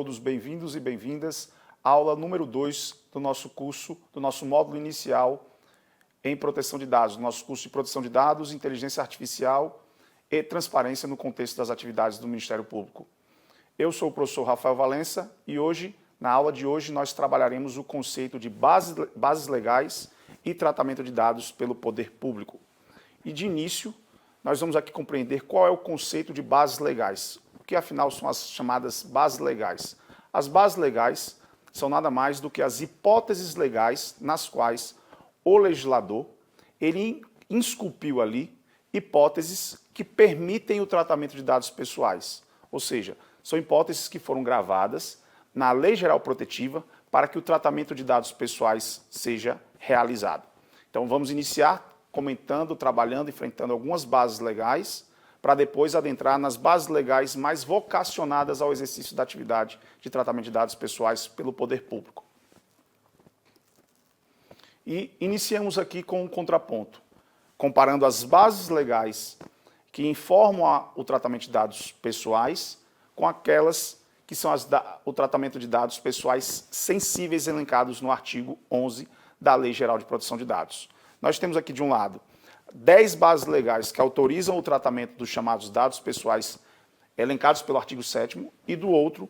todos bem-vindos e bem-vindas à aula número 2 do nosso curso, do nosso módulo inicial em proteção de dados, do nosso curso de proteção de dados, inteligência artificial e transparência no contexto das atividades do Ministério Público. Eu sou o professor Rafael Valença e hoje, na aula de hoje, nós trabalharemos o conceito de bases legais e tratamento de dados pelo poder público. E de início, nós vamos aqui compreender qual é o conceito de bases legais, o que afinal são as chamadas bases legais. As bases legais são nada mais do que as hipóteses legais nas quais o legislador ele esculpiu ali hipóteses que permitem o tratamento de dados pessoais, ou seja, são hipóteses que foram gravadas na Lei Geral Protetiva para que o tratamento de dados pessoais seja realizado. Então vamos iniciar comentando, trabalhando, enfrentando algumas bases legais, para depois adentrar nas bases legais mais vocacionadas ao exercício da atividade de tratamento de dados pessoais pelo poder público. E iniciamos aqui com um contraponto, comparando as bases legais que informam o tratamento de dados pessoais com aquelas que são o tratamento de dados pessoais sensíveis elencados no artigo 11 da Lei Geral de Proteção de Dados. Nós temos aqui, de um lado, 10 bases legais que autorizam o tratamento dos chamados dados pessoais elencados pelo artigo 7º e, do outro,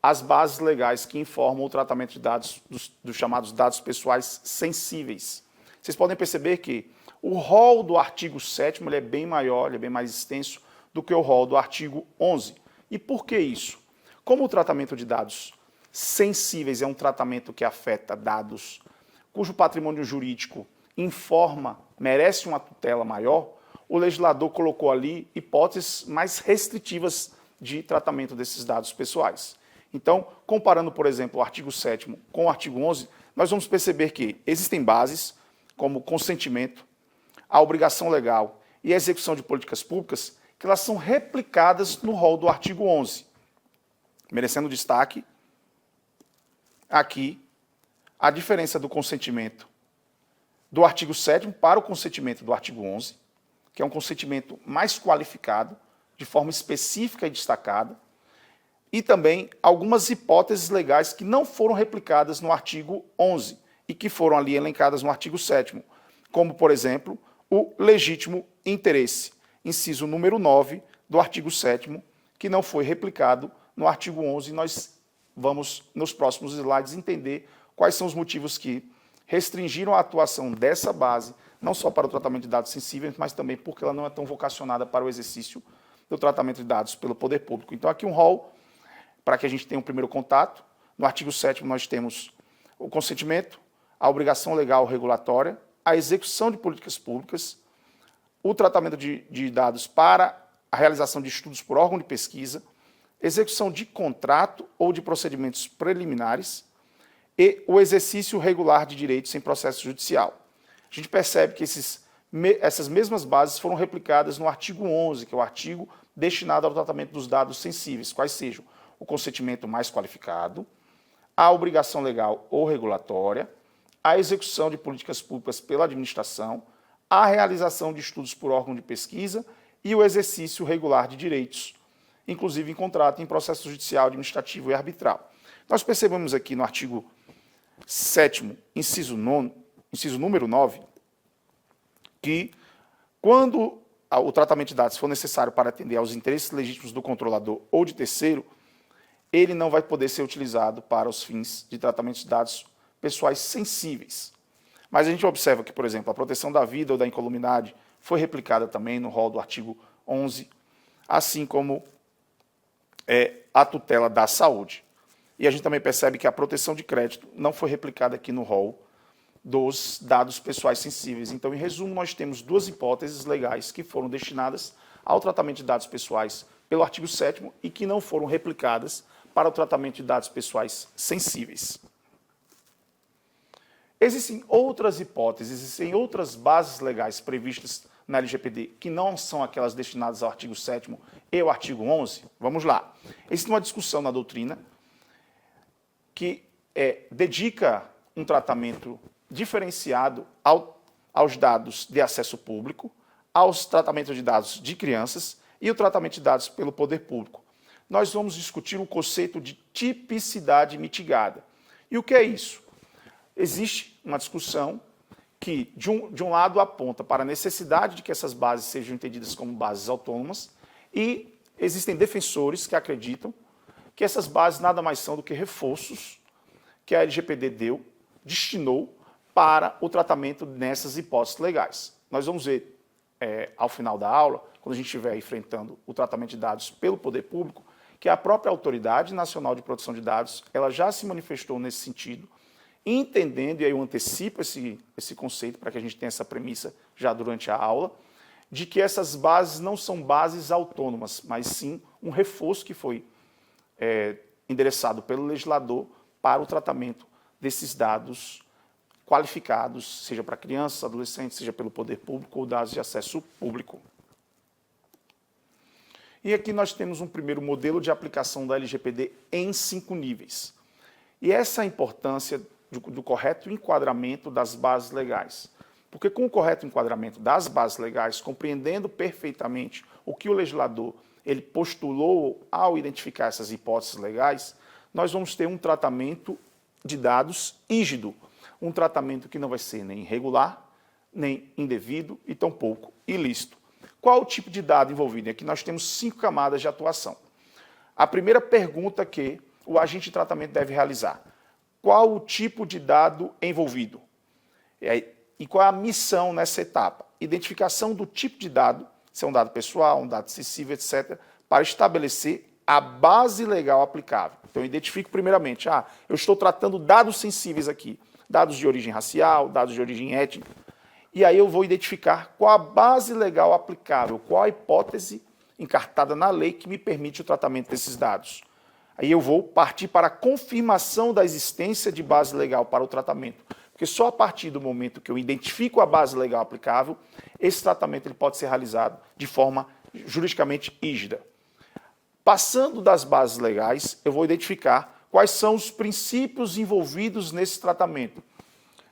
as bases legais que informam o tratamento de dados dos chamados dados pessoais sensíveis. Vocês podem perceber que o rol do artigo 7º ele é bem maior, ele é bem mais extenso do que o rol do artigo 11. E por que isso? Como o tratamento de dados sensíveis é um tratamento que afeta dados cujo patrimônio jurídico merece uma tutela maior, o legislador colocou ali hipóteses mais restritivas de tratamento desses dados pessoais. Então, comparando, por exemplo, o artigo 7º com o artigo 11, nós vamos perceber que existem bases como consentimento, a obrigação legal e a execução de políticas públicas que elas são replicadas no rol do artigo 11, merecendo destaque aqui a diferença do consentimento do artigo 7º para o consentimento do artigo 11, que é um consentimento mais qualificado, de forma específica e destacada, e também algumas hipóteses legais que não foram replicadas no artigo 11 e que foram ali elencadas no artigo 7º, como, por exemplo, o legítimo interesse, inciso número 9 do artigo 7º, que não foi replicado no artigo 11, e nós vamos, nos próximos slides, entender quais são os motivos que restringiram a atuação dessa base, não só para o tratamento de dados sensíveis, mas também porque ela não é tão vocacionada para o exercício do tratamento de dados pelo poder público. Então, aqui um rol, para que a gente tenha um primeiro contato. No artigo 7º nós temos o consentimento, a obrigação legal regulatória, a execução de políticas públicas, o tratamento de dados para a realização de estudos por órgão de pesquisa, execução de contrato ou de procedimentos preliminares, e o exercício regular de direitos em processo judicial. A gente percebe que essas mesmas bases foram replicadas no artigo 11, que é o artigo destinado ao tratamento dos dados sensíveis, quais sejam o consentimento mais qualificado, a obrigação legal ou regulatória, a execução de políticas públicas pela administração, a realização de estudos por órgão de pesquisa e o exercício regular de direitos, inclusive em contrato, em processo judicial, administrativo e arbitral. Nós percebemos aqui no artigo 7º, inciso número 9, que quando o tratamento de dados for necessário para atender aos interesses legítimos do controlador ou de terceiro, ele não vai poder ser utilizado para os fins de tratamento de dados pessoais sensíveis. Mas a gente observa que, por exemplo, a proteção da vida ou da incolumidade foi replicada também no rol do artigo 11, assim como a tutela da saúde. E a gente também percebe que a proteção de crédito não foi replicada aqui no rol dos dados pessoais sensíveis. Então, em resumo, nós temos duas hipóteses legais que foram destinadas ao tratamento de dados pessoais pelo artigo 7º e que não foram replicadas para o tratamento de dados pessoais sensíveis. Existem outras hipóteses, existem outras bases legais previstas na LGPD que não são aquelas destinadas ao artigo 7º e ao artigo 11. Vamos lá. Existe uma discussão na doutrina que dedica um tratamento diferenciado aos dados de acesso público, aos tratamentos de dados de crianças e o tratamento de dados pelo poder público. nós vamos discutir o conceito de tipicidade mitigada. E o que é isso? Existe uma discussão que, de um lado, aponta para a necessidade de que essas bases sejam entendidas como bases autônomas, e existem defensores que acreditam que essas bases nada mais são do que reforços que a LGPD destinou para o tratamento nessas hipóteses legais. Nós vamos ver, ao final da aula, quando a gente estiver enfrentando o tratamento de dados pelo poder público, que a própria Autoridade Nacional de Proteção de Dados ela já se manifestou nesse sentido, entendendo, e aí eu antecipo esse conceito para que a gente tenha essa premissa já durante a aula, de que essas bases não são bases autônomas, mas sim um reforço que foi endereçado pelo legislador para o tratamento desses dados qualificados, seja para crianças, adolescentes, seja pelo poder público ou dados de acesso público. E aqui nós temos um primeiro modelo de aplicação da LGPD em 5 níveis. E essa é a importância do correto enquadramento das bases legais. Porque com o correto enquadramento das bases legais, compreendendo perfeitamente o que o legislador ele postulou ao identificar essas hipóteses legais, nós vamos ter um tratamento de dados rígido, um tratamento que não vai ser nem irregular, nem indevido e tampouco ilícito. Qual o tipo de dado envolvido? Aqui nós temos 5 camadas de atuação. A primeira pergunta que o agente de tratamento deve realizar: qual o tipo de dado envolvido? E qual é a missão nessa etapa? Identificação do tipo de dado, se é um dado pessoal, um dado sensível, etc., para estabelecer a base legal aplicável. Então, eu identifico primeiramente, eu estou tratando dados sensíveis aqui, dados de origem racial, dados de origem étnica, e aí eu vou identificar qual a base legal aplicável, qual a hipótese encartada na lei que me permite o tratamento desses dados. Aí eu vou partir para a confirmação da existência de base legal para o tratamento, porque só a partir do momento que eu identifico a base legal aplicável, esse tratamento ele pode ser realizado de forma juridicamente rígida. Passando das bases legais, eu vou identificar quais são os princípios envolvidos nesse tratamento.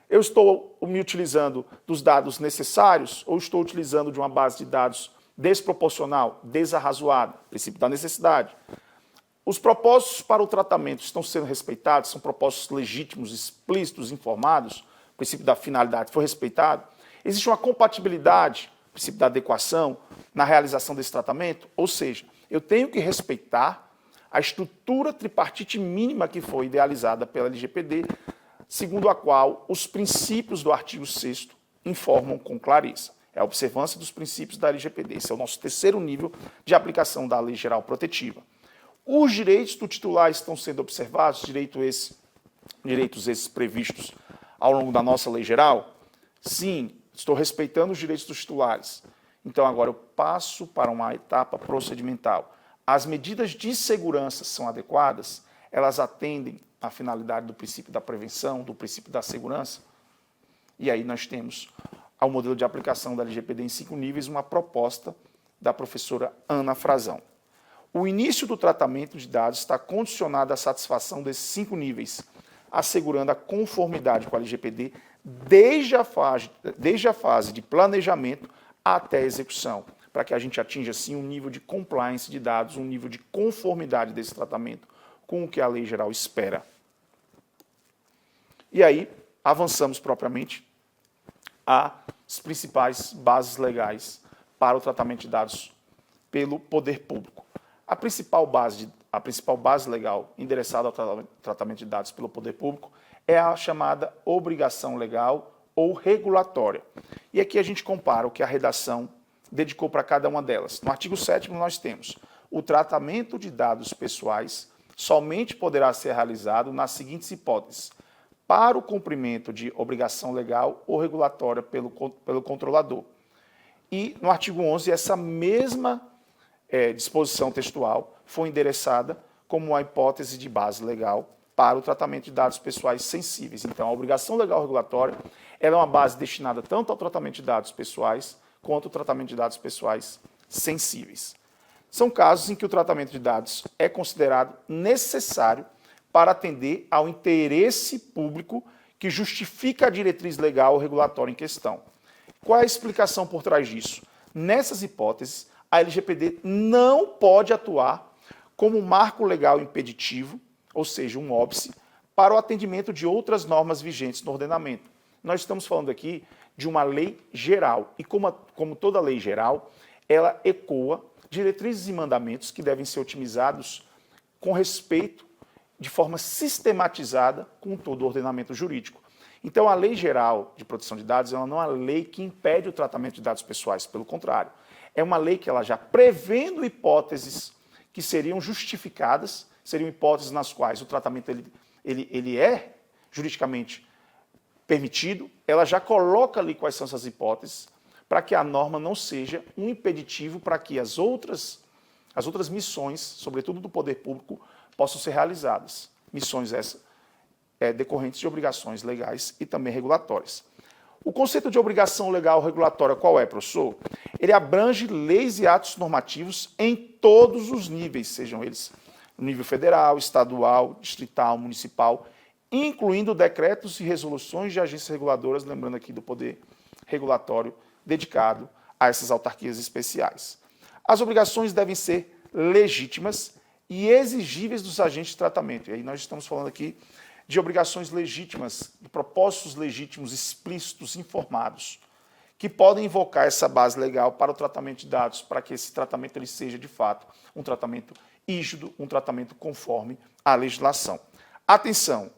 Eu estou me utilizando dos dados necessários ou estou utilizando de uma base de dados desproporcional, desarrazoada, princípio da necessidade? Os propósitos para o tratamento estão sendo respeitados? São propósitos legítimos, explícitos, informados? O princípio da finalidade foi respeitado? Existe uma compatibilidade, o princípio da adequação, na realização desse tratamento? Ou seja, eu tenho que respeitar a estrutura tripartite mínima que foi idealizada pela LGPD, segundo a qual os princípios do artigo 6º informam com clareza. É a observância dos princípios da LGPD. Esse é o nosso terceiro nível de aplicação da Lei Geral Protetiva. Os direitos do titular estão sendo observados, direitos esses previstos ao longo da nossa lei geral? Sim, estou respeitando os direitos dos titulares. Então, agora eu passo para uma etapa procedimental. As medidas de segurança são adequadas? Elas atendem à finalidade do princípio da prevenção, do princípio da segurança? E aí nós temos, ao modelo de aplicação da LGPD em 5 níveis, uma proposta da professora Ana Frazão. O início do tratamento de dados está condicionado à satisfação desses 5 níveis, assegurando a conformidade com a LGPD desde a fase de planejamento até a execução, para que a gente atinja, assim, um nível de compliance de dados, um nível de conformidade desse tratamento com o que a lei geral espera. E aí, avançamos propriamente às principais bases legais para o tratamento de dados pelo poder público. A principal base legal endereçada ao tratamento de dados pelo poder público é a chamada obrigação legal ou regulatória. E aqui a gente compara o que a redação dedicou para cada uma delas. No artigo 7º nós temos: o tratamento de dados pessoais somente poderá ser realizado nas seguintes hipóteses: para o cumprimento de obrigação legal ou regulatória pelo controlador. E no artigo 11, essa mesma disposição textual foi endereçada como uma hipótese de base legal para o tratamento de dados pessoais sensíveis. Então, a obrigação legal regulatória ela é uma base destinada tanto ao tratamento de dados pessoais quanto ao tratamento de dados pessoais sensíveis. São casos em que o tratamento de dados é considerado necessário para atender ao interesse público que justifica a diretriz legal ou regulatória em questão. Qual é a explicação por trás disso? Nessas hipóteses, a LGPD não pode atuar como um marco legal impeditivo, ou seja, um óbice, para o atendimento de outras normas vigentes no ordenamento. Nós estamos falando aqui de uma lei geral, e como toda lei geral, ela ecoa diretrizes e mandamentos que devem ser otimizados com respeito, de forma sistematizada, com todo o ordenamento jurídico. Então, a Lei Geral de Proteção de Dados ela não é uma lei que impede o tratamento de dados pessoais, pelo contrário. É uma lei que ela já prevendo hipóteses que seriam justificadas, seriam hipóteses nas quais o tratamento ele é juridicamente permitido, ela já coloca ali quais são essas hipóteses, para que a norma não seja um impeditivo para que as outras missões, sobretudo do poder público, possam ser realizadas. Missões essas decorrentes de obrigações legais e também regulatórias. O conceito de obrigação legal regulatória qual é, professor? Ele abrange leis e atos normativos em todos os níveis, sejam eles no nível federal, estadual, distrital, municipal, incluindo decretos e resoluções de agências reguladoras, lembrando aqui do poder regulatório dedicado a essas autarquias especiais. As obrigações devem ser legítimas e exigíveis dos agentes de tratamento. E aí nós estamos falando aqui de obrigações legítimas, de propósitos legítimos, explícitos, informados, que podem invocar essa base legal para o tratamento de dados, para que esse tratamento ele seja, de fato, um tratamento rígido, um tratamento conforme à legislação. Atenção!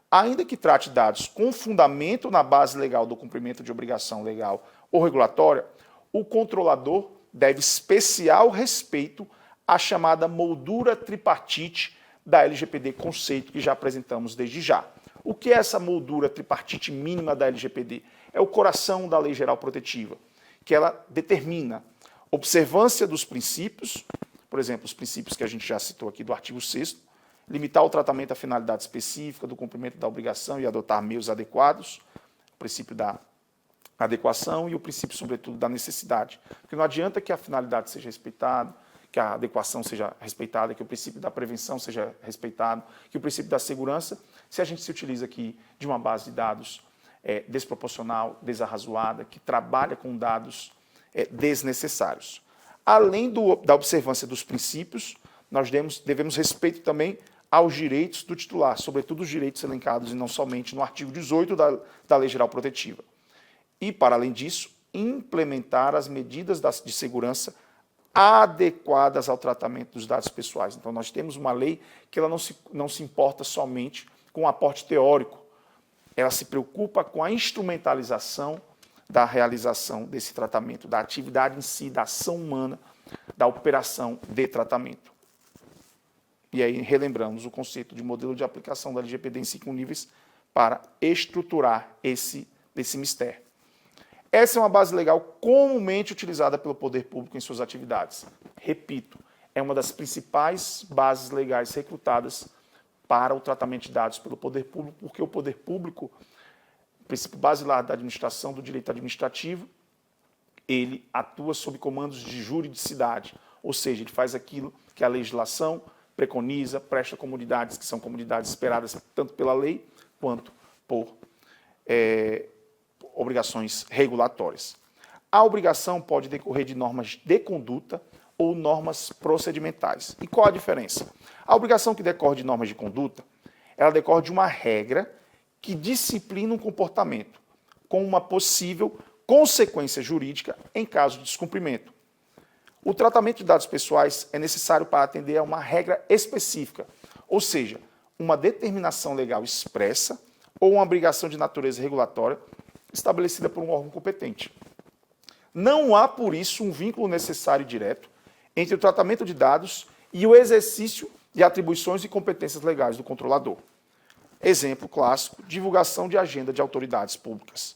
Ainda que trate dados com fundamento na base legal do cumprimento de obrigação legal ou regulatória, o controlador deve especial respeito à chamada moldura tripartite da LGPD, conceito que já apresentamos desde já. O que é essa moldura tripartite mínima da LGPD? É o coração da Lei Geral Protetiva, que ela determina observância dos princípios, por exemplo, os princípios que a gente já citou aqui do artigo 6º, limitar o tratamento à finalidade específica do cumprimento da obrigação e adotar meios adequados, o princípio da adequação e o princípio, sobretudo, da necessidade. Porque não adianta que a finalidade seja respeitada, que a adequação seja respeitada, que o princípio da prevenção seja respeitado, que o princípio da segurança, se a gente se utiliza aqui de uma base de dados desproporcional, desarrazoada, que trabalha com dados desnecessários. Além da observância dos princípios, nós devemos respeito também aos direitos do titular, sobretudo os direitos elencados e não somente no artigo 18 da Lei Geral Protetiva. E, para além disso, implementar as medidas de segurança adequadas ao tratamento dos dados pessoais. Então, nós temos uma lei que ela não se importa somente com o aporte teórico, ela se preocupa com a instrumentalização da realização desse tratamento, da atividade em si, da ação humana, da operação de tratamento. E aí relembramos o conceito de modelo de aplicação da LGPD em 5 níveis para estruturar esse mistério. Essa é uma base legal comumente utilizada pelo poder público em suas atividades. Repito, é uma das principais bases legais recrutadas para o tratamento de dados pelo poder público, porque o poder público, o princípio basilar da administração, do direito administrativo, ele atua sob comandos de juridicidade, ou seja, ele faz aquilo que a legislação preconiza, presta comunidades, que são comunidades esperadas tanto pela lei quanto por obrigações regulatórias. A obrigação pode decorrer de normas de conduta ou normas procedimentais. E qual a diferença? A obrigação que decorre de normas de conduta, ela decorre de uma regra que disciplina um comportamento, com uma possível consequência jurídica em caso de descumprimento. O tratamento de dados pessoais é necessário para atender a uma regra específica, ou seja, uma determinação legal expressa ou uma obrigação de natureza regulatória estabelecida por um órgão competente. Não há, por isso, um vínculo necessário e direto entre o tratamento de dados e o exercício de atribuições e competências legais do controlador. Exemplo clássico, divulgação de agenda de autoridades públicas.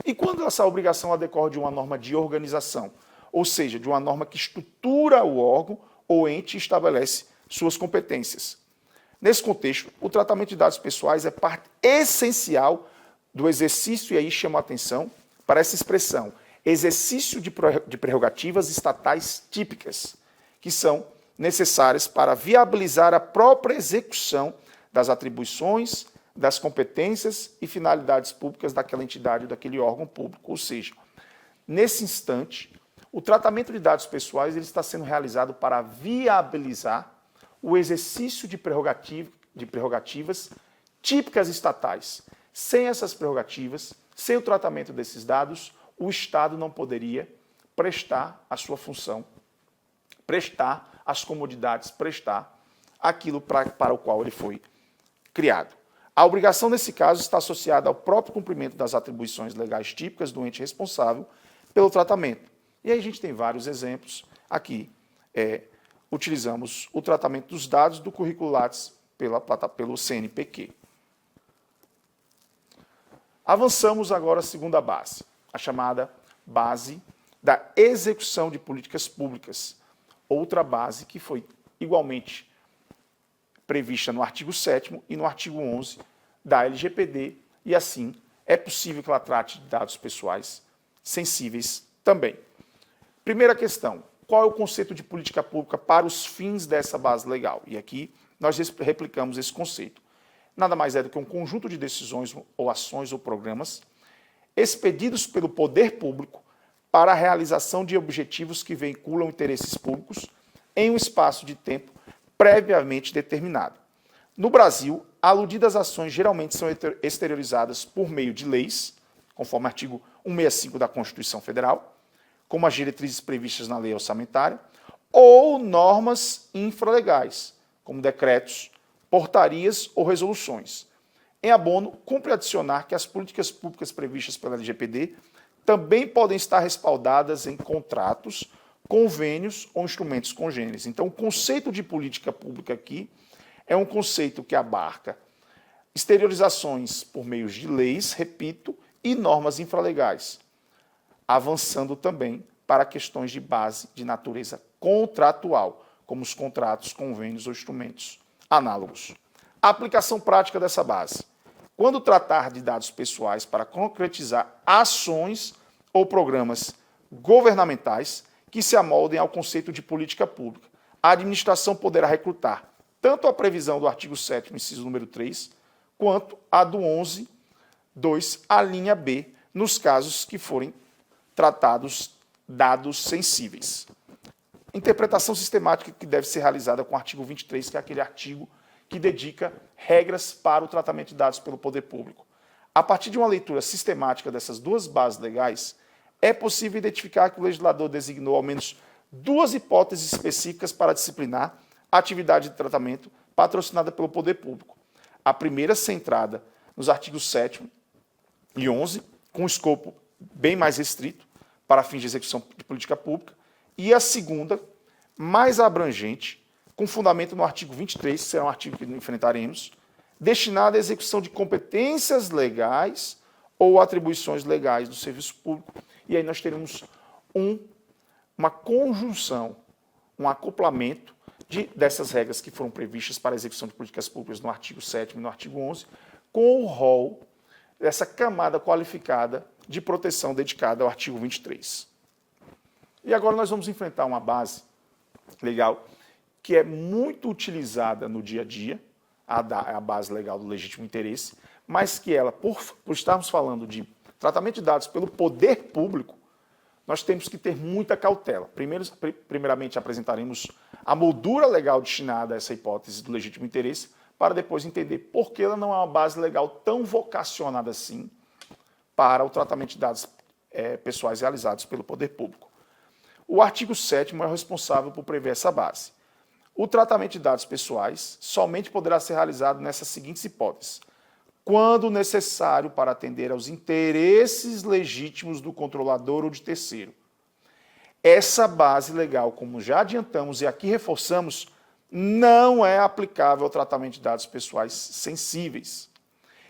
E quando essa obrigação decorre de uma norma de organização, ou seja, de uma norma que estrutura o órgão ou ente e estabelece suas competências. Nesse contexto, o tratamento de dados pessoais é parte essencial do exercício, e aí chamo a atenção para essa expressão, exercício de prerrogativas estatais típicas, que são necessárias para viabilizar a própria execução das atribuições, das competências e finalidades públicas daquela entidade ou daquele órgão público. Ou seja, nesse instante, o tratamento de dados pessoais ele está sendo realizado para viabilizar o exercício de prerrogativas típicas estatais. Sem essas prerrogativas, sem o tratamento desses dados, o Estado não poderia prestar a sua função, prestar as comodidades, prestar aquilo para o qual ele foi criado. A obrigação, nesse caso, está associada ao próprio cumprimento das atribuições legais típicas do ente responsável pelo tratamento. E aí a gente tem vários exemplos. Aqui utilizamos o tratamento dos dados do currículo Lattes pelo CNPq. Avançamos agora à segunda base, a chamada base da execução de políticas públicas. Outra base que foi igualmente prevista no artigo 7º e no artigo 11 da LGPD, e assim é possível que ela trate de dados pessoais sensíveis também. Primeira questão, qual é o conceito de política pública para os fins dessa base legal? E aqui nós replicamos esse conceito. Nada mais é do que um conjunto de decisões ou ações ou programas expedidos pelo poder público para a realização de objetivos que vinculam interesses públicos em um espaço de tempo previamente determinado. No Brasil, aludidas ações geralmente são exteriorizadas por meio de leis, conforme o artigo 165 da Constituição Federal, como as diretrizes previstas na lei orçamentária, ou normas infralegais, como decretos, portarias ou resoluções. Em abono, cumpre adicionar que as políticas públicas previstas pela LGPD também podem estar respaldadas em contratos, convênios ou instrumentos congêneres. Então, o conceito de política pública aqui é um conceito que abarca exteriorizações por meio de leis, repito, e normas infralegais, avançando também para questões de base de natureza contratual, como os contratos, convênios ou instrumentos análogos. A aplicação prática dessa base. Quando tratar de dados pessoais para concretizar ações ou programas governamentais que se amoldem ao conceito de política pública, a administração poderá recrutar tanto a previsão do artigo 7º, inciso número 3, quanto a do 11.2, a linha B, nos casos que forem tratados dados sensíveis. Interpretação sistemática que deve ser realizada com o artigo 23, que é aquele artigo que dedica regras para o tratamento de dados pelo poder público. A partir de uma leitura sistemática dessas duas bases legais, é possível identificar que o legislador designou ao menos duas hipóteses específicas para disciplinar a atividade de tratamento patrocinada pelo poder público. A primeira centrada nos artigos 7º e 11, com escopo bem mais restrito para fins de execução de política pública, e a segunda, mais abrangente, com fundamento no artigo 23, que será um artigo que enfrentaremos, destinado à execução de competências legais ou atribuições legais do serviço público. E aí nós teremos uma conjunção, um acoplamento dessas regras que foram previstas para a execução de políticas públicas no artigo 7º e no artigo 11, com o rol dessa camada qualificada de proteção dedicada ao artigo 23. E agora nós vamos enfrentar uma base legal que é muito utilizada no dia a dia, a base legal do legítimo interesse, mas que ela, por estarmos falando de tratamento de dados pelo poder público, nós temos que ter muita cautela. Primeiramente, apresentaremos a moldura legal destinada a essa hipótese do legítimo interesse, para depois entender por que ela não é uma base legal tão vocacionada assim para o tratamento de dados pessoais realizados pelo poder público. O artigo 7º é o responsável por prever essa base. O tratamento de dados pessoais somente poderá ser realizado nessas seguintes hipóteses: quando necessário para atender aos interesses legítimos do controlador ou de terceiro. Essa base legal, como já adiantamos e aqui reforçamos, não é aplicável ao tratamento de dados pessoais sensíveis.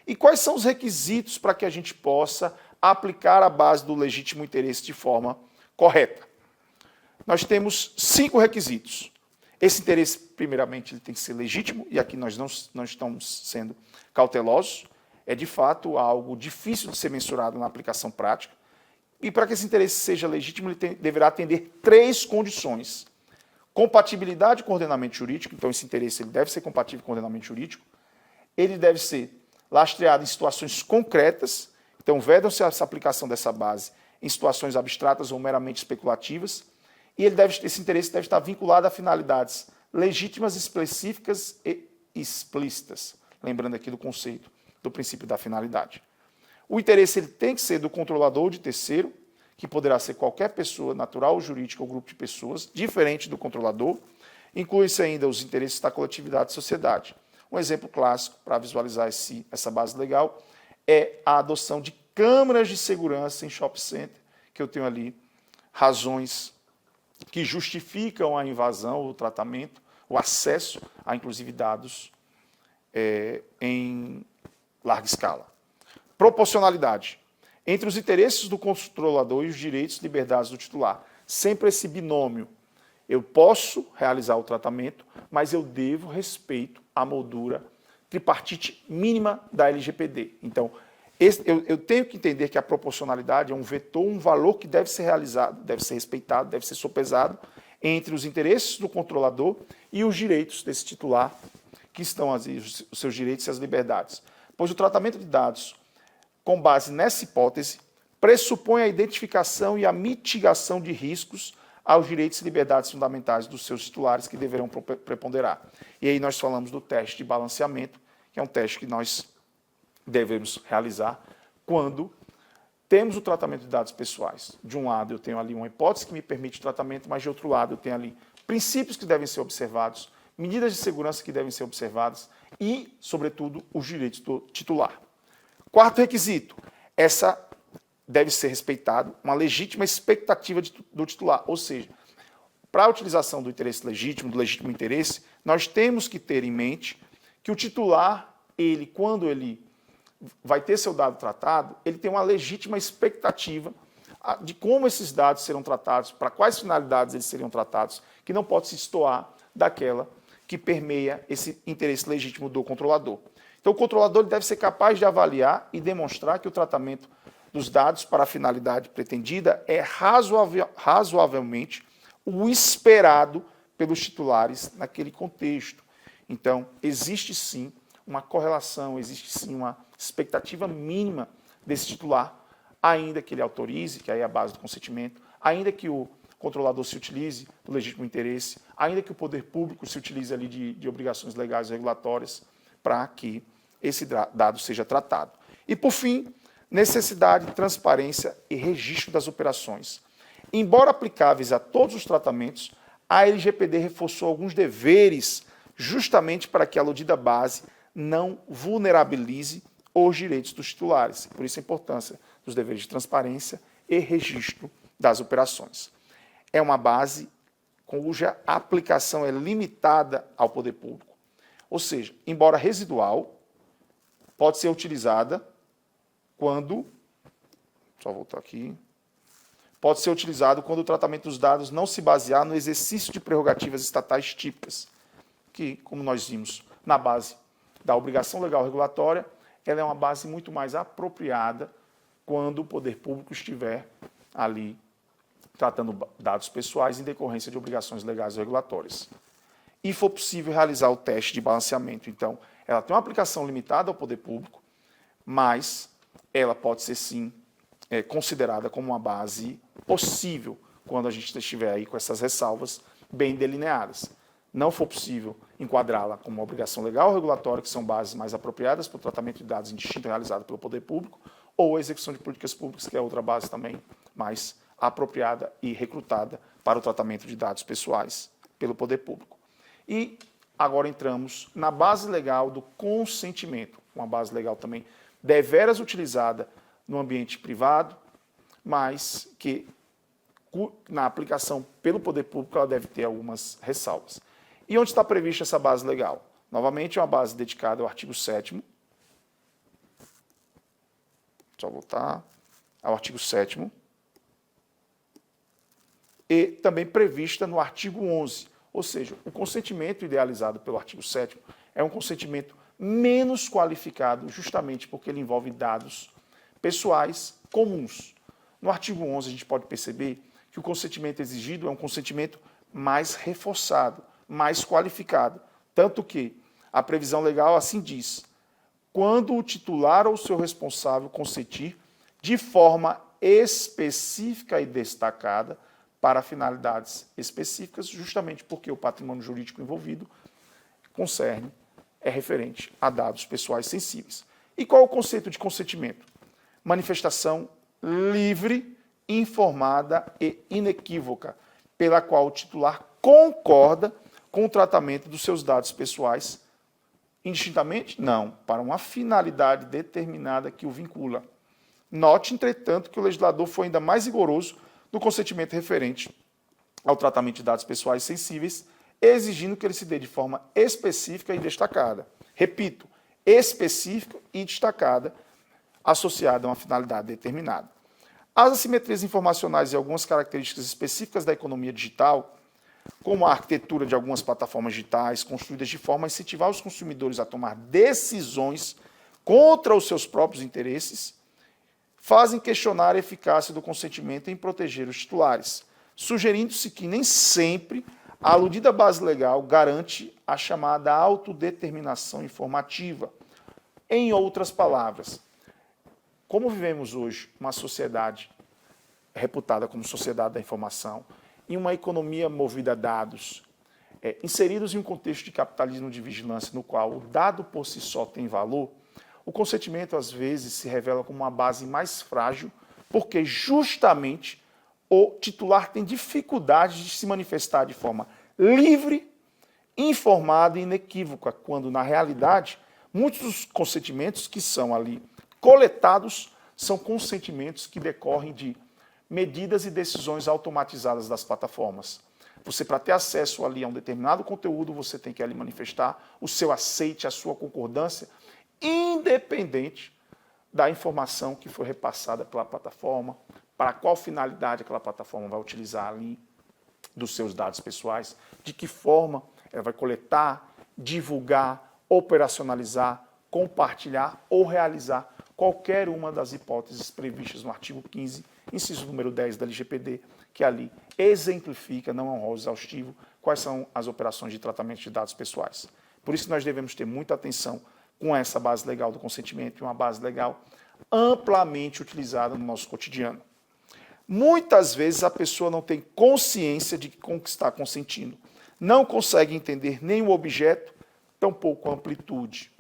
E quais são os requisitos para que a gente possa aplicar a base do legítimo interesse de forma correta? Nós temos 5 requisitos. Esse interesse, primeiramente, ele tem que ser legítimo, e aqui nós não estamos sendo cautelosos. É, de fato, algo difícil de ser mensurado na aplicação prática. E para que esse interesse seja legítimo, ele deverá atender 3 condições. Compatibilidade com o ordenamento jurídico, então esse interesse ele deve ser compatível com o ordenamento jurídico. Ele deve ser lastreado em situações concretas, então vedam-se essa aplicação dessa base em situações abstratas ou meramente especulativas. E esse interesse deve estar vinculado a finalidades legítimas, específicas e explícitas. Lembrando aqui do conceito do princípio da finalidade. O interesse ele tem que ser do controlador ou de terceiro, que poderá ser qualquer pessoa, natural ou jurídica ou grupo de pessoas, diferente do controlador. Inclui-se ainda os interesses da coletividade e sociedade. Um exemplo clássico para visualizar essa base legal é a adoção de câmeras de segurança em shopping center, que eu tenho ali razões que justificam a invasão, o tratamento, o acesso a, inclusive, dados em larga escala. Proporcionalidade. Entre os interesses do controlador e os direitos e liberdades do titular. Sempre esse binômio. Eu posso realizar o tratamento, mas eu devo respeito à moldura tripartite mínima da LGPD. Então, eu tenho que entender que a proporcionalidade é um vetor, um valor que deve ser realizado, deve ser respeitado, deve ser sopesado entre os interesses do controlador e os direitos desse titular, que estão os seus direitos e as liberdades. Pois o tratamento de dados, com base nessa hipótese, pressupõe a identificação e a mitigação de riscos aos direitos e liberdades fundamentais dos seus titulares, que deverão preponderar. E aí nós falamos do teste de balanceamento, que é um teste que nós devemos realizar quando temos o tratamento de dados pessoais. De um lado, eu tenho ali uma hipótese que me permite o tratamento, mas de outro lado, eu tenho ali princípios que devem ser observados, medidas de segurança que devem ser observadas e, sobretudo, os direitos do titular. Quarto requisito, essa deve ser respeitado uma legítima expectativa do titular, ou seja, para a utilização do interesse legítimo, do legítimo interesse, nós temos que ter em mente que o titular, quando ele vai ter seu dado tratado, ele tem uma legítima expectativa de como esses dados serão tratados, para quais finalidades eles seriam tratados, que não pode se destoar daquela que permeia esse interesse legítimo do controlador. Então, o controlador deve ser capaz de avaliar e demonstrar que o tratamento dos dados para a finalidade pretendida é razoavelmente o esperado pelos titulares naquele contexto. Então, existe sim uma correlação, existe sim uma expectativa mínima desse titular, ainda que ele autorize, que aí é a base do consentimento, ainda que o controlador se utilize do legítimo interesse, ainda que o poder público se utilize ali de obrigações legais e regulatórias para que esse dado seja tratado. E, por fim, necessidade, transparência e registro das operações. Embora aplicáveis a todos os tratamentos, a LGPD reforçou alguns deveres justamente para que a aludida base não vulnerabilize os direitos dos titulares. Por isso a importância dos deveres de transparência e registro das operações. É uma base cuja aplicação é limitada ao poder público. Ou seja, embora residual, pode ser utilizada quando... Só voltar aqui. Pode ser utilizado quando o tratamento dos dados não se basear no exercício de prerrogativas estatais típicas, que, como nós vimos na base da obrigação legal regulatória, ela é uma base muito mais apropriada quando o poder público estiver ali tratando dados pessoais em decorrência de obrigações legais ou regulatórias. E for possível realizar o teste de balanceamento. Então, ela tem uma aplicação limitada ao poder público, mas ela pode ser, sim, considerada como uma base possível quando a gente estiver aí com essas ressalvas bem delineadas. Não for possível enquadrá-la como uma obrigação legal ou regulatória, que são bases mais apropriadas para o tratamento de dados indistinto realizado pelo poder público, ou a execução de políticas públicas, que é outra base também mais apropriada e recrutada para o tratamento de dados pessoais pelo poder público. E agora entramos na base legal do consentimento, uma base legal também deveras utilizada no ambiente privado, mas que na aplicação pelo poder público ela deve ter algumas ressalvas. E onde está prevista essa base legal? Novamente, é uma base dedicada ao artigo 7º. Só voltar ao artigo 7º. E também prevista no artigo 11. Ou seja, o consentimento idealizado pelo artigo 7º é um consentimento menos qualificado, justamente porque ele envolve dados pessoais comuns. No artigo 11, a gente pode perceber que o consentimento exigido é um consentimento mais reforçado, mais qualificado. Tanto que a previsão legal assim diz: quando o titular ou seu responsável consentir de forma específica e destacada para finalidades específicas, justamente porque o patrimônio jurídico envolvido é referente a dados pessoais sensíveis. E qual é o conceito de consentimento? Manifestação livre, informada e inequívoca, pela qual o titular concorda com o tratamento dos seus dados pessoais indistintamente? Não, para uma finalidade determinada que o vincula. Note, entretanto, que o legislador foi ainda mais rigoroso no consentimento referente ao tratamento de dados pessoais sensíveis, exigindo que ele se dê de forma específica e destacada. Repito, específica e destacada, associada a uma finalidade determinada. As assimetrias informacionais e algumas características específicas da economia digital, como a arquitetura de algumas plataformas digitais, construídas de forma a incentivar os consumidores a tomar decisões contra os seus próprios interesses, fazem questionar a eficácia do consentimento em proteger os titulares, sugerindo-se que nem sempre a aludida base legal garante a chamada autodeterminação informativa. Em outras palavras, como vivemos hoje uma sociedade reputada como sociedade da informação, em uma economia movida a dados, inseridos em um contexto de capitalismo de vigilância no qual o dado por si só tem valor, o consentimento às vezes se revela como uma base mais frágil, porque justamente o titular tem dificuldade de se manifestar de forma livre, informada e inequívoca, quando na realidade muitos dos consentimentos que são ali coletados são consentimentos que decorrem de medidas e decisões automatizadas das plataformas. Você, para ter acesso ali a um determinado conteúdo, você tem que ali manifestar o seu aceite, a sua concordância, independente da informação que foi repassada pela plataforma, para qual finalidade aquela plataforma vai utilizar ali dos seus dados pessoais, de que forma ela vai coletar, divulgar, operacionalizar, compartilhar ou realizar qualquer uma das hipóteses previstas no artigo 15, inciso número 10 da LGPD, que ali exemplifica, não é um rol exaustivo, quais são as operações de tratamento de dados pessoais. Por isso nós devemos ter muita atenção com essa base legal do consentimento, uma base legal amplamente utilizada no nosso cotidiano. Muitas vezes a pessoa não tem consciência de com o que está consentindo, não consegue entender nem o objeto, tampouco a amplitude.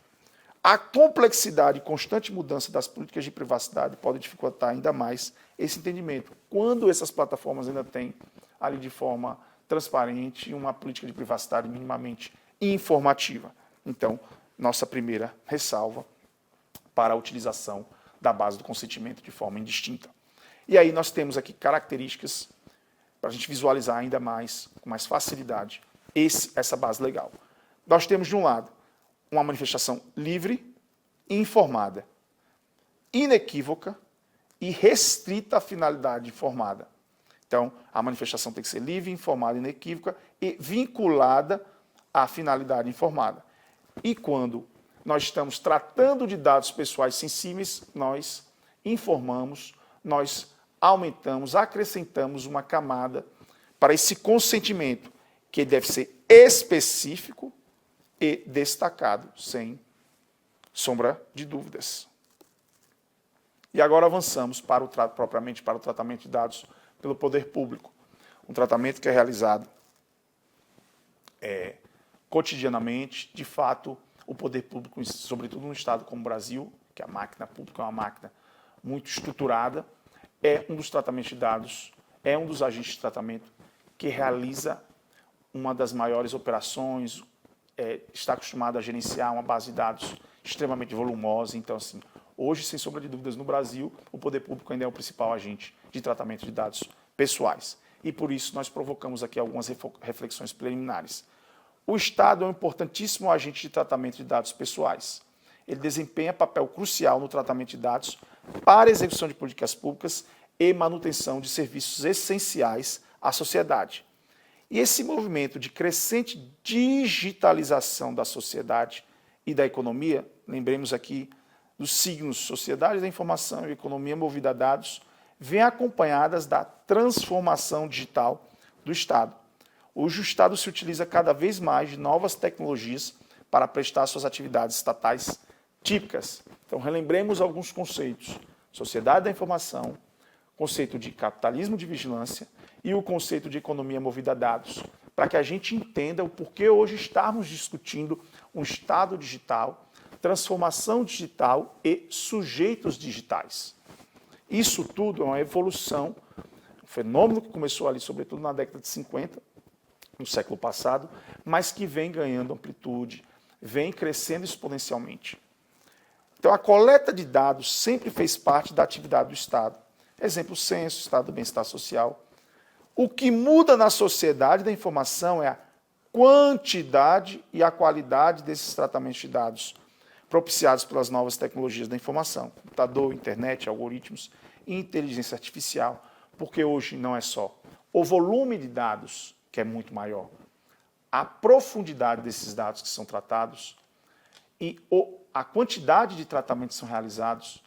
A complexidade e constante mudança das políticas de privacidade pode dificultar ainda mais esse entendimento. Quando essas plataformas ainda têm ali de forma transparente uma política de privacidade minimamente informativa. Então, nossa primeira ressalva para a utilização da base do consentimento de forma indistinta. E aí nós temos aqui características para a gente visualizar ainda mais, com mais facilidade, essa base legal. Nós temos, de um lado, uma manifestação livre, informada, inequívoca e restrita à finalidade informada. Então, a manifestação tem que ser livre, informada, inequívoca e vinculada à finalidade informada. E quando nós estamos tratando de dados pessoais sensíveis, nós informamos, nós aumentamos, acrescentamos uma camada para esse consentimento, que deve ser específico e destacado, sem sombra de dúvidas. E agora avançamos propriamente para o tratamento de dados pelo poder público. Um tratamento que é realizado cotidianamente. De fato, o poder público, sobretudo num estado como o Brasil, que a máquina pública é uma máquina muito estruturada, é um dos tratamentos de dados, é um dos agentes de tratamento que realiza uma das maiores operações, está acostumado a gerenciar uma base de dados extremamente volumosa. Então, assim, hoje, sem sombra de dúvidas, no Brasil, o poder público ainda é o principal agente de tratamento de dados pessoais. E por isso nós provocamos aqui algumas reflexões preliminares. O Estado é um importantíssimo agente de tratamento de dados pessoais. Ele desempenha papel crucial no tratamento de dados para a execução de políticas públicas e manutenção de serviços essenciais à sociedade. E esse movimento de crescente digitalização da sociedade e da economia, lembremos aqui dos signos sociedade da informação e economia movida a dados, vem acompanhadas da transformação digital do Estado. Hoje o Estado se utiliza cada vez mais de novas tecnologias para prestar suas atividades estatais típicas. Então, relembremos alguns conceitos. Sociedade da informação, conceito de capitalismo de vigilância e o conceito de economia movida a dados, para que a gente entenda o porquê hoje estarmos discutindo um Estado digital, transformação digital e sujeitos digitais. Isso tudo é uma evolução, um fenômeno que começou ali, sobretudo na década de 50, no século passado, mas que vem ganhando amplitude, vem crescendo exponencialmente. Então, a coleta de dados sempre fez parte da atividade do Estado. Exemplo, o censo, Estado do Bem-Estar Social. O que muda na sociedade da informação é a quantidade e a qualidade desses tratamentos de dados propiciados pelas novas tecnologias da informação, computador, internet, algoritmos e inteligência artificial, porque hoje não é só o volume de dados que é muito maior, a profundidade desses dados que são tratados e a quantidade de tratamentos que são realizados.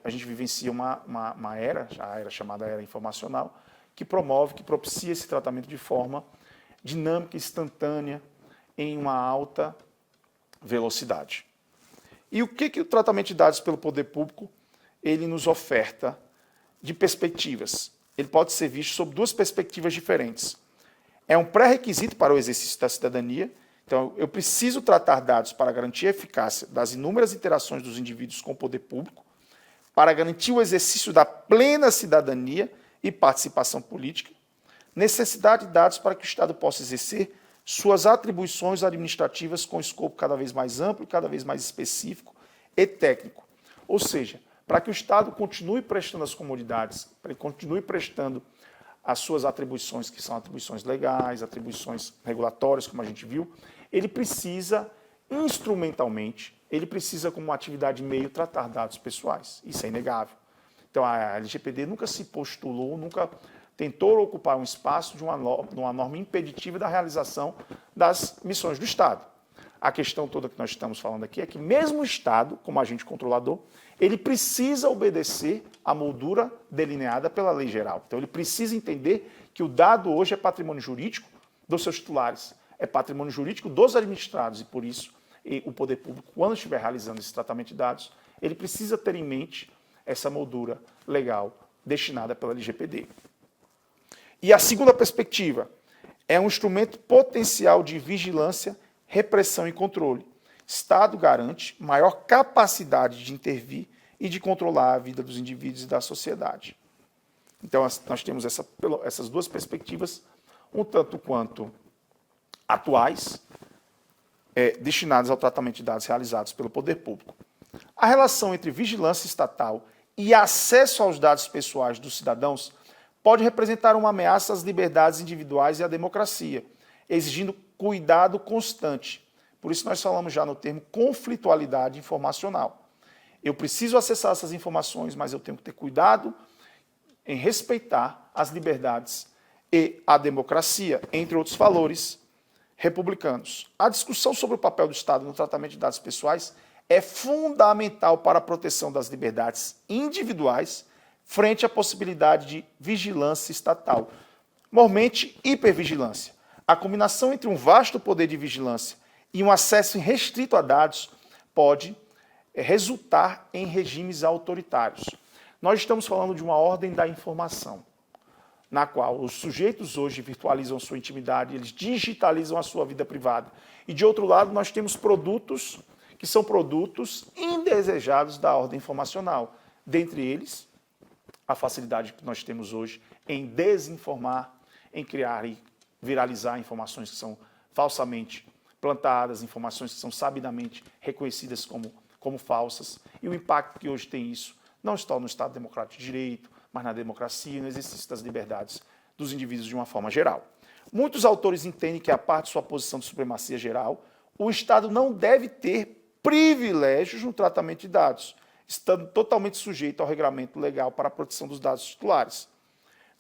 A gente vivencia uma era, a era chamada era informacional, que promove, que propicia esse tratamento de forma dinâmica, instantânea, em uma alta velocidade. E o que o tratamento de dados pelo poder público ele nos oferta de perspectivas? Ele pode ser visto sob duas perspectivas diferentes. É um pré-requisito para o exercício da cidadania. Então, eu preciso tratar dados para garantir a eficácia das inúmeras interações dos indivíduos com o poder público, para garantir o exercício da plena cidadania e participação política, necessidade de dados para que o Estado possa exercer suas atribuições administrativas com escopo cada vez mais amplo e cada vez mais específico e técnico. Ou seja, para que o Estado continue prestando as comodidades, para que continue prestando as suas atribuições, que são atribuições legais, atribuições regulatórias, como a gente viu, ele precisa, instrumentalmente, ele precisa, como atividade meio, tratar dados pessoais. Isso é inegável. Então, a LGPD nunca se postulou, nunca tentou ocupar um espaço de uma norma impeditiva da realização das missões do Estado. A questão toda que nós estamos falando aqui é que mesmo o Estado, como agente controlador, ele precisa obedecer à moldura delineada pela lei geral. Então, ele precisa entender que o dado hoje é patrimônio jurídico dos seus titulares, é patrimônio jurídico dos administrados, e por isso o poder público, quando estiver realizando esse tratamento de dados, ele precisa ter em mente essa moldura legal destinada pela LGPD. E a segunda perspectiva é um instrumento potencial de vigilância, repressão e controle. Estado garante maior capacidade de intervir e de controlar a vida dos indivíduos e da sociedade. Então, nós temos essas duas perspectivas, um tanto quanto atuais, destinadas ao tratamento de dados realizados pelo poder público. A relação entre vigilância estatal e acesso aos dados pessoais dos cidadãos pode representar uma ameaça às liberdades individuais e à democracia, exigindo cuidado constante. Por isso nós falamos já no termo conflitualidade informacional. Eu preciso acessar essas informações, mas eu tenho que ter cuidado em respeitar as liberdades e a democracia, entre outros valores republicanos. A discussão sobre o papel do Estado no tratamento de dados pessoais é fundamental para a proteção das liberdades individuais frente à possibilidade de vigilância estatal. Mormente, hipervigilância. A combinação entre um vasto poder de vigilância e um acesso restrito a dados pode resultar em regimes autoritários. Nós estamos falando de uma ordem da informação, na qual os sujeitos hoje virtualizam sua intimidade, eles digitalizam a sua vida privada. E, de outro lado, nós temos produtos que são produtos indesejados da ordem informacional. Dentre eles, a facilidade que nós temos hoje em desinformar, em criar e viralizar informações que são falsamente plantadas, informações que são sabidamente reconhecidas como falsas, e o impacto que hoje tem isso, não só no Estado Democrático de Direito, mas na democracia e no exercício das liberdades dos indivíduos de uma forma geral. Muitos autores entendem que, a parte de sua posição de supremacia geral, o Estado não deve ter privilégios no tratamento de dados, estando totalmente sujeito ao regramento legal para a proteção dos dados titulares.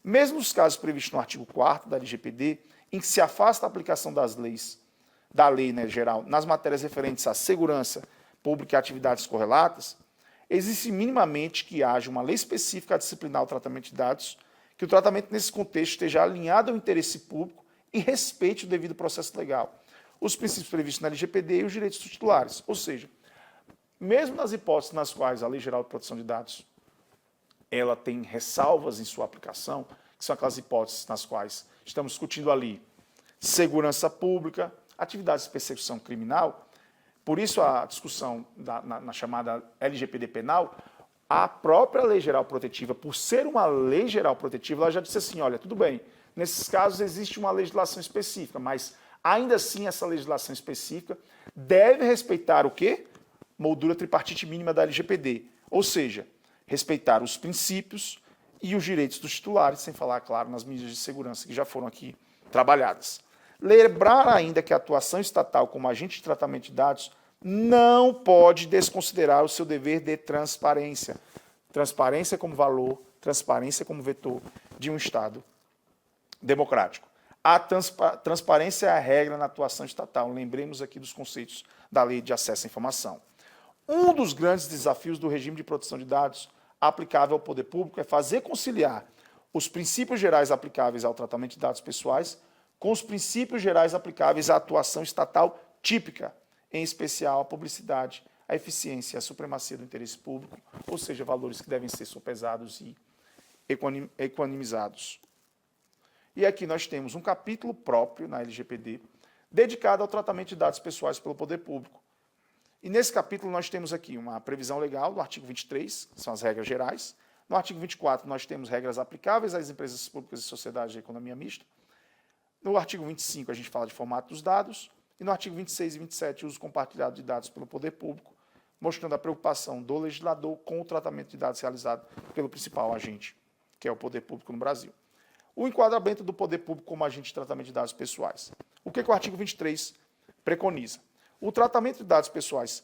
Mesmo nos casos previstos no artigo 4º da LGPD, em que se afasta a aplicação da lei geral nas matérias referentes à segurança pública e atividades correlatas, existe minimamente que haja uma lei específica a disciplinar o tratamento de dados, que o tratamento nesse contexto esteja alinhado ao interesse público e respeite o devido processo legal, os princípios previstos na LGPD e os direitos dos titulares. Ou seja, mesmo nas hipóteses nas quais a Lei Geral de Proteção de Dados ela tem ressalvas em sua aplicação, que são aquelas hipóteses nas quais estamos discutindo ali segurança pública, atividades de persecução criminal. Por isso a discussão na chamada LGPD penal, a própria Lei Geral Protetiva, por ser uma Lei Geral Protetiva, ela já disse assim, olha, tudo bem, nesses casos existe uma legislação específica, mas ainda assim essa legislação específica deve respeitar o quê? Moldura tripartite mínima da LGPD, ou seja, respeitar os princípios e os direitos dos titulares, sem falar, claro, nas medidas de segurança que já foram aqui trabalhadas. Lembrar ainda que a atuação estatal como agente de tratamento de dados não pode desconsiderar o seu dever de transparência. Transparência como valor, transparência como vetor de um Estado democrático. A transparência é a regra na atuação estatal. Lembremos aqui dos conceitos da Lei de Acesso à Informação. Um dos grandes desafios do regime de proteção de dados aplicável ao poder público é fazer conciliar os princípios gerais aplicáveis ao tratamento de dados pessoais com os princípios gerais aplicáveis à atuação estatal típica, em especial a publicidade, a eficiência e a supremacia do interesse público, ou seja, valores que devem ser sopesados e equanimizados. E aqui nós temos um capítulo próprio na LGPD, dedicado ao tratamento de dados pessoais pelo poder público. E nesse capítulo nós temos aqui uma previsão legal do artigo 23, que são as regras gerais. No artigo 24 nós temos regras aplicáveis às empresas públicas e sociedades de economia mista. No artigo 25 a gente fala de formato dos dados. E no artigo 26 e 27, uso compartilhado de dados pelo poder público, mostrando a preocupação do legislador com o tratamento de dados realizado pelo principal agente, que é o poder público no Brasil. O enquadramento do poder público como agente de tratamento de dados pessoais. O que o artigo 23 preconiza? O tratamento de dados pessoais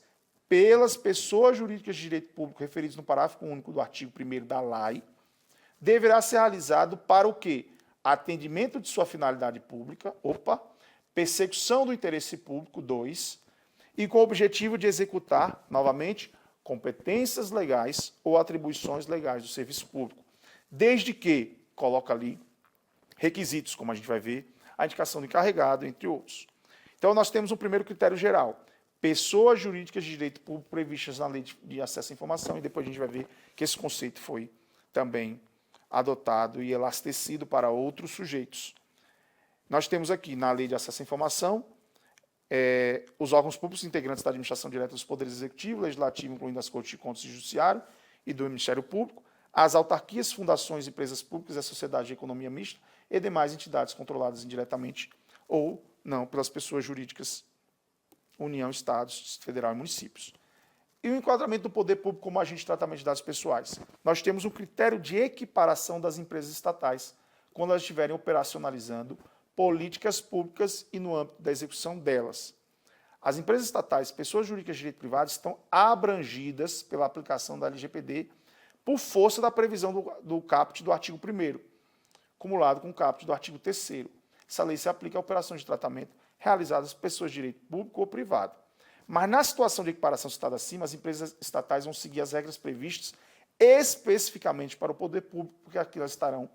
pelas pessoas jurídicas de direito público referidos no parágrafo único do artigo 1º da LAI deverá ser realizado para o quê? Atendimento de sua finalidade pública, persecução do interesse público, 2, e com o objetivo de executar, novamente, competências legais ou atribuições legais do serviço público, desde que, coloca ali, requisitos, como a gente vai ver, a indicação do encarregado, entre outros. Então, nós temos um primeiro critério geral, pessoas jurídicas de direito público previstas na Lei de Acesso à Informação, e depois a gente vai ver que esse conceito foi também adotado e elastecido para outros sujeitos. Nós temos aqui, na Lei de Acesso à Informação, os órgãos públicos integrantes da administração direta dos poderes executivo, legislativo, incluindo as Cortes de Contas e Judiciário e do Ministério Público, as autarquias, fundações, empresas públicas, a sociedade de economia mista e demais entidades controladas indiretamente ou não pelas pessoas jurídicas, União, Estados, Distrito Federal e municípios. E o enquadramento do poder público como agente de tratamento de dados pessoais. Nós temos um critério de equiparação das empresas estatais, quando elas estiverem operacionalizando políticas públicas e no âmbito da execução delas. As empresas estatais, pessoas jurídicas de direito privado, estão abrangidas pela aplicação da LGPD por força da previsão do caput do artigo 1º, cumulado com o caput do artigo 3º. Essa lei se aplica a operações de tratamento realizadas por pessoas de direito público ou privado. Mas na situação de equiparação citada acima, as empresas estatais vão seguir as regras previstas especificamente para o poder público, porque aqui elas estarão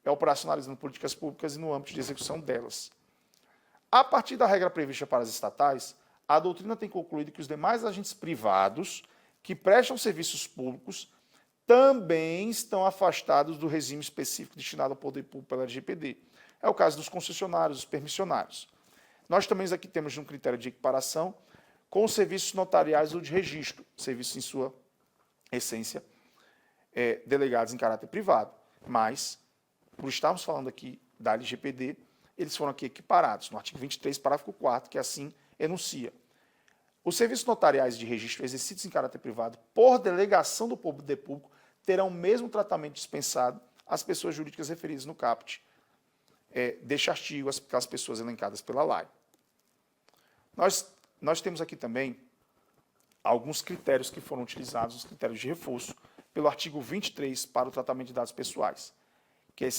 operacionalizando políticas públicas e no âmbito de execução delas. A partir da regra prevista para as estatais, a doutrina tem concluído que os demais agentes privados que prestam serviços públicos também estão afastados do regime específico destinado ao poder público pela LGPD. É o caso dos concessionários, dos permissionários. Nós também aqui temos um critério de equiparação com os serviços notariais ou de registro, serviços em sua essência delegados em caráter privado, mas por estarmos falando aqui da LGPD, eles foram aqui equiparados, no artigo 23, parágrafo 4º, que assim enuncia. Os serviços notariais de registro exercidos em caráter privado, por delegação do poder público, terão o mesmo tratamento dispensado às pessoas jurídicas referidas no caput deste artigo, as pessoas elencadas pela LAI. Nós temos aqui também alguns critérios que foram utilizados, os critérios de reforço, pelo artigo 23 para o tratamento de dados pessoais, que é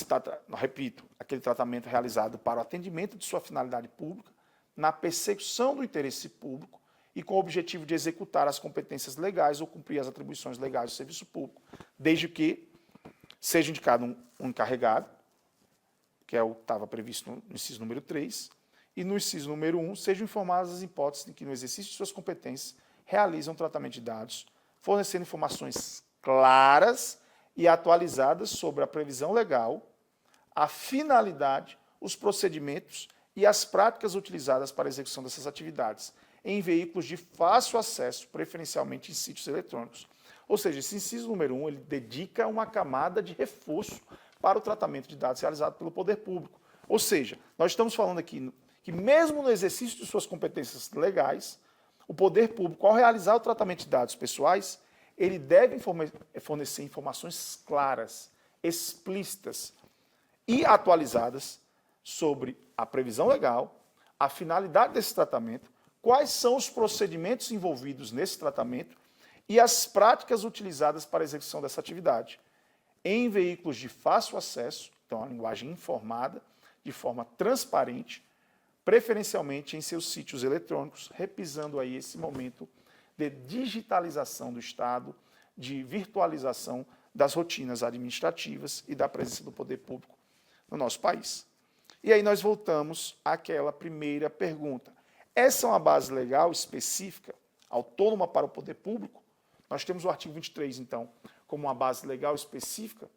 repito, aquele tratamento realizado para o atendimento de sua finalidade pública, na persecução do interesse público e com o objetivo de executar as competências legais ou cumprir as atribuições legais do serviço público, desde que seja indicado um encarregado, que é o que estava previsto no inciso número 3, e no inciso número 1, sejam informadas as hipóteses em que, no exercício de suas competências, realizam tratamento de dados, fornecendo informações claras e atualizadas sobre a previsão legal, a finalidade, os procedimentos e as práticas utilizadas para a execução dessas atividades em veículos de fácil acesso, preferencialmente em sítios eletrônicos. Ou seja, esse inciso número 1, ele dedica uma camada de reforço para o tratamento de dados realizado pelo poder público. Ou seja, nós estamos falando aqui que mesmo no exercício de suas competências legais, o poder público, ao realizar o tratamento de dados pessoais, ele deve fornecer informações claras, explícitas e atualizadas sobre a previsão legal, a finalidade desse tratamento, quais são os procedimentos envolvidos nesse tratamento e as práticas utilizadas para a execução dessa atividade, em veículos de fácil acesso, então a linguagem informada, de forma transparente, preferencialmente em seus sítios eletrônicos, repisando aí esse momento de digitalização do Estado, de virtualização das rotinas administrativas e da presença do poder público no nosso país. E aí nós voltamos àquela primeira pergunta. Essa é uma base legal específica, autônoma para o poder público? Nós temos o artigo 23, então, como uma base legal específica,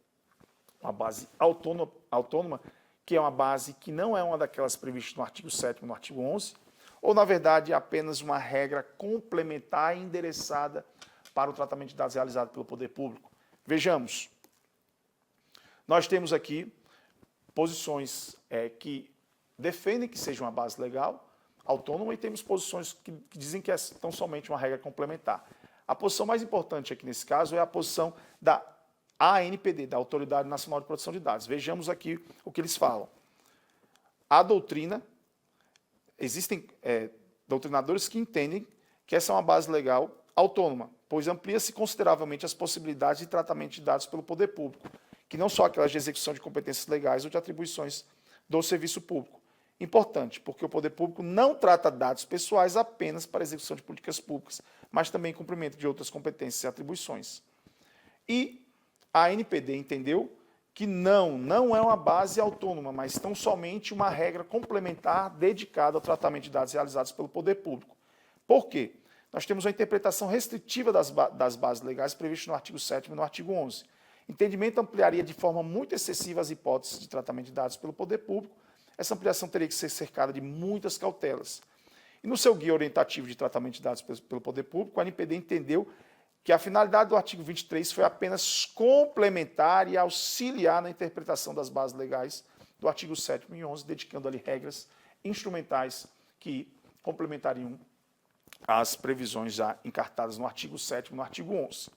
uma base autônoma, que é uma base que não é uma daquelas previstas no artigo 7º e no artigo 11, ou, na verdade, é apenas uma regra complementar e endereçada para o tratamento de dados realizado pelo poder público? Vejamos. Nós temos aqui posições que defendem que seja uma base legal, autônoma, e temos posições que dizem que é tão somente uma regra complementar. A posição mais importante aqui nesse caso é a posição da ANPD, da Autoridade Nacional de Proteção de Dados. Vejamos aqui o que eles falam. A doutrina, existem doutrinadores que entendem que essa é uma base legal autônoma, pois amplia-se consideravelmente as possibilidades de tratamento de dados pelo poder público, que não só aquelas de execução de competências legais ou de atribuições do serviço público. Importante, porque o poder público não trata dados pessoais apenas para execução de políticas públicas, mas também cumprimento de outras competências e atribuições. E a ANPD entendeu que não é uma base autônoma, mas tão somente uma regra complementar dedicada ao tratamento de dados realizados pelo poder público. Por quê? Nós temos uma interpretação restritiva das bases legais previstas no artigo 7º e no artigo 11. Entendimento ampliaria de forma muito excessiva as hipóteses de tratamento de dados pelo poder público. Essa ampliação teria que ser cercada de muitas cautelas. E no seu guia orientativo de tratamento de dados pelo poder público, a ANPD entendeu que a finalidade do artigo 23 foi apenas complementar e auxiliar na interpretação das bases legais do artigo 7º e 11, dedicando ali regras instrumentais que complementariam as previsões já encartadas no artigo 7º e no artigo 11.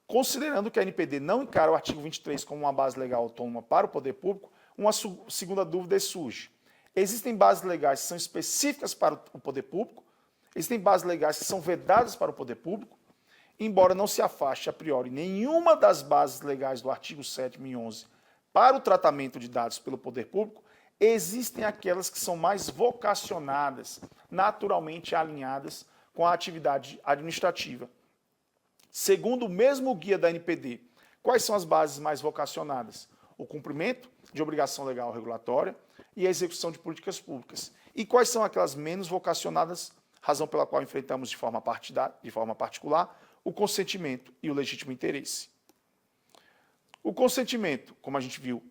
Considerando que a ANPD não encara o artigo 23 como uma base legal autônoma para o poder público, uma segunda dúvida surge. Existem bases legais que são específicas para o poder público? Existem bases legais que são vedadas para o poder público? Embora não se afaste a priori nenhuma das bases legais do artigo 7º e 11 para o tratamento de dados pelo poder público, existem aquelas que são mais vocacionadas, naturalmente alinhadas com a atividade administrativa. Segundo o mesmo guia da ANPD, quais são as bases mais vocacionadas? O cumprimento de obrigação legal regulatória e a execução de políticas públicas. E quais são aquelas menos vocacionadas, razão pela qual enfrentamos de forma particular, o consentimento e o legítimo interesse. O consentimento, como a gente viu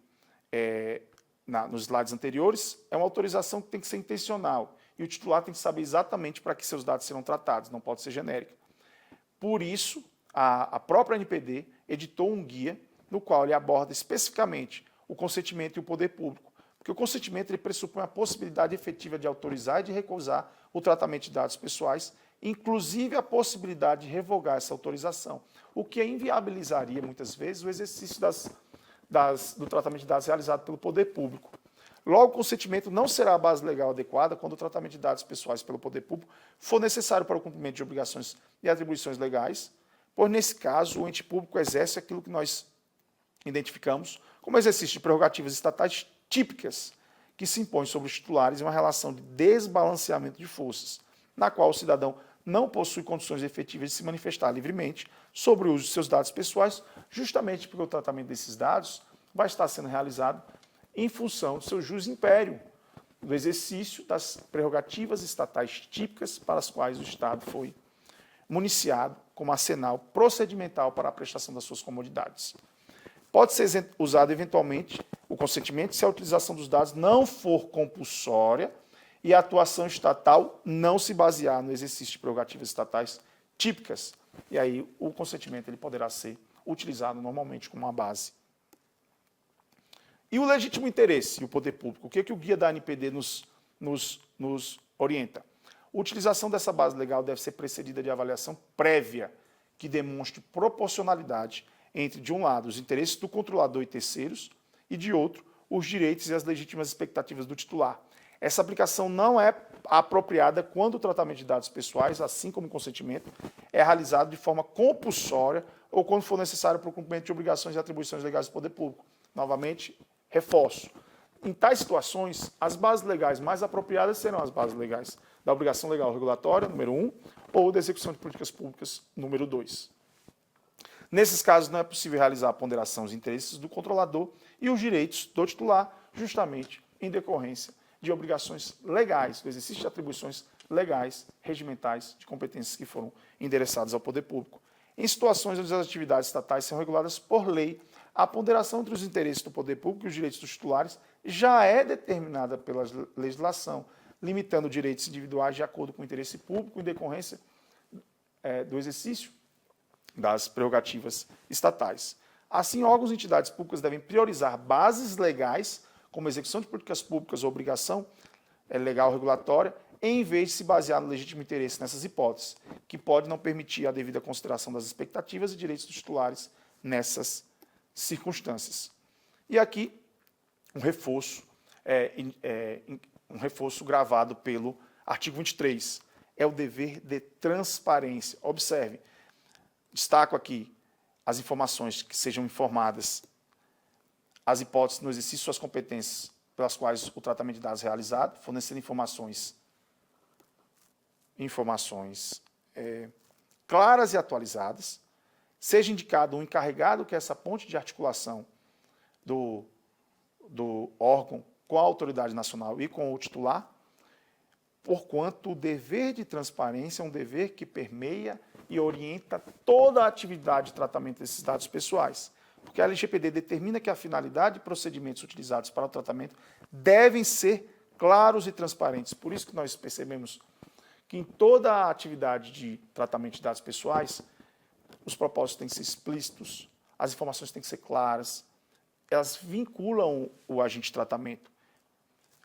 nos slides anteriores, é uma autorização que tem que ser intencional e o titular tem que saber exatamente para que seus dados serão tratados, não pode ser genérica. Por isso, a própria ANPD editou um guia no qual ele aborda especificamente o consentimento e o poder público, porque o consentimento ele pressupõe a possibilidade efetiva de autorizar e de recusar o tratamento de dados pessoais, inclusive a possibilidade de revogar essa autorização, o que inviabilizaria, muitas vezes, o exercício do tratamento de dados realizado pelo poder público. Logo, o consentimento não será a base legal adequada quando o tratamento de dados pessoais pelo poder público for necessário para o cumprimento de obrigações e atribuições legais, pois, nesse caso, o ente público exerce aquilo que nós identificamos como exercício de prerrogativas estatais típicas que se impõem sobre os titulares em uma relação de desbalanceamento de forças, na qual o cidadão não possui condições efetivas de se manifestar livremente sobre o uso de seus dados pessoais, justamente porque o tratamento desses dados vai estar sendo realizado em função do seu jus império, do exercício das prerrogativas estatais típicas para as quais o Estado foi municiado como arsenal procedimental para a prestação das suas comodidades. Pode ser usado eventualmente o consentimento se a utilização dos dados não for compulsória e a atuação estatal não se basear no exercício de prerrogativas estatais típicas. E aí o consentimento ele poderá ser utilizado normalmente como uma base. E o legítimo interesse e o poder público? O que o guia da ANPD nos orienta? A utilização dessa base legal deve ser precedida de avaliação prévia que demonstre proporcionalidade entre, de um lado, os interesses do controlador e terceiros, e, de outro, os direitos e as legítimas expectativas do titular. Essa aplicação não é apropriada quando o tratamento de dados pessoais, assim como o consentimento, é realizado de forma compulsória ou quando for necessário para o cumprimento de obrigações e atribuições legais do poder público. Novamente, reforço. Em tais situações, as bases legais mais apropriadas serão as bases legais da obrigação legal regulatória, número 1, ou da execução de políticas públicas, número 2. Nesses casos, não é possível realizar a ponderação dos interesses do controlador e os direitos do titular, justamente em decorrência de obrigações legais, do exercício de atribuições legais, regimentais, de competências que foram endereçadas ao poder público. Em situações onde as atividades estatais são reguladas por lei, a ponderação entre os interesses do poder público e os direitos dos titulares já é determinada pela legislação, limitando direitos individuais de acordo com o interesse público em decorrência do exercício das prerrogativas estatais. Assim, órgãos e entidades públicas devem priorizar bases legais, como execução de políticas públicas ou obrigação legal regulatória, em vez de se basear no legítimo interesse nessas hipóteses, que pode não permitir a devida consideração das expectativas e direitos dos titulares nessas circunstâncias. E aqui, um reforço gravado pelo artigo 23, é o dever de transparência. Observe, destaco aqui as informações que sejam informadas, as hipóteses no exercício de suas competências pelas quais o tratamento de dados é realizado, fornecendo informações claras e atualizadas, seja indicado um encarregado que é essa ponte de articulação do órgão com a autoridade nacional e com o titular, porquanto o dever de transparência é um dever que permeia e orienta toda a atividade de tratamento desses dados pessoais. Porque a LGPD determina que a finalidade e procedimentos utilizados para o tratamento devem ser claros e transparentes. Por isso que nós percebemos que em toda a atividade de tratamento de dados pessoais, os propósitos têm que ser explícitos, as informações têm que ser claras, elas vinculam o agente de tratamento.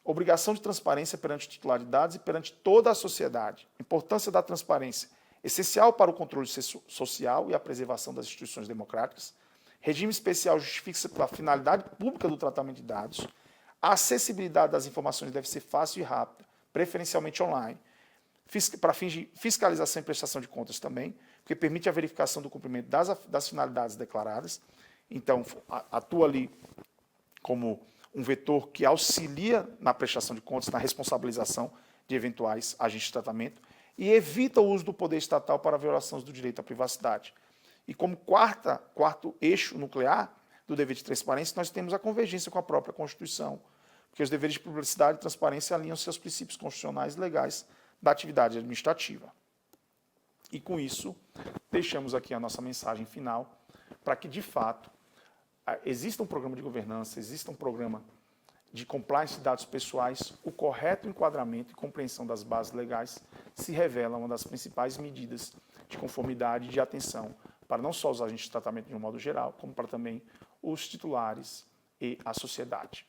Obrigação de transparência perante o titular de dados e perante toda a sociedade. Importância da transparência, essencial para o controle social e a preservação das instituições democráticas. Regime especial justifica-se pela finalidade pública do tratamento de dados. A acessibilidade das informações deve ser fácil e rápida, preferencialmente online, para fins de fiscalização e prestação de contas também, porque permite a verificação do cumprimento das finalidades declaradas. Então, atua ali como um vetor que auxilia na prestação de contas, na responsabilização de eventuais agentes de tratamento, e evita o uso do poder estatal para a violação do direito à privacidade. E como quarto eixo nuclear do dever de transparência, nós temos a convergência com a própria Constituição, porque os deveres de publicidade e transparência alinham-se aos princípios constitucionais e legais da atividade administrativa. E com isso, deixamos aqui a nossa mensagem final, para que, de fato, exista um programa de governança, exista um programa de compliance de dados pessoais, o correto enquadramento e compreensão das bases legais se revela uma das principais medidas de conformidade e de atenção para não só os agentes de tratamento de um modo geral, como para também os titulares e a sociedade.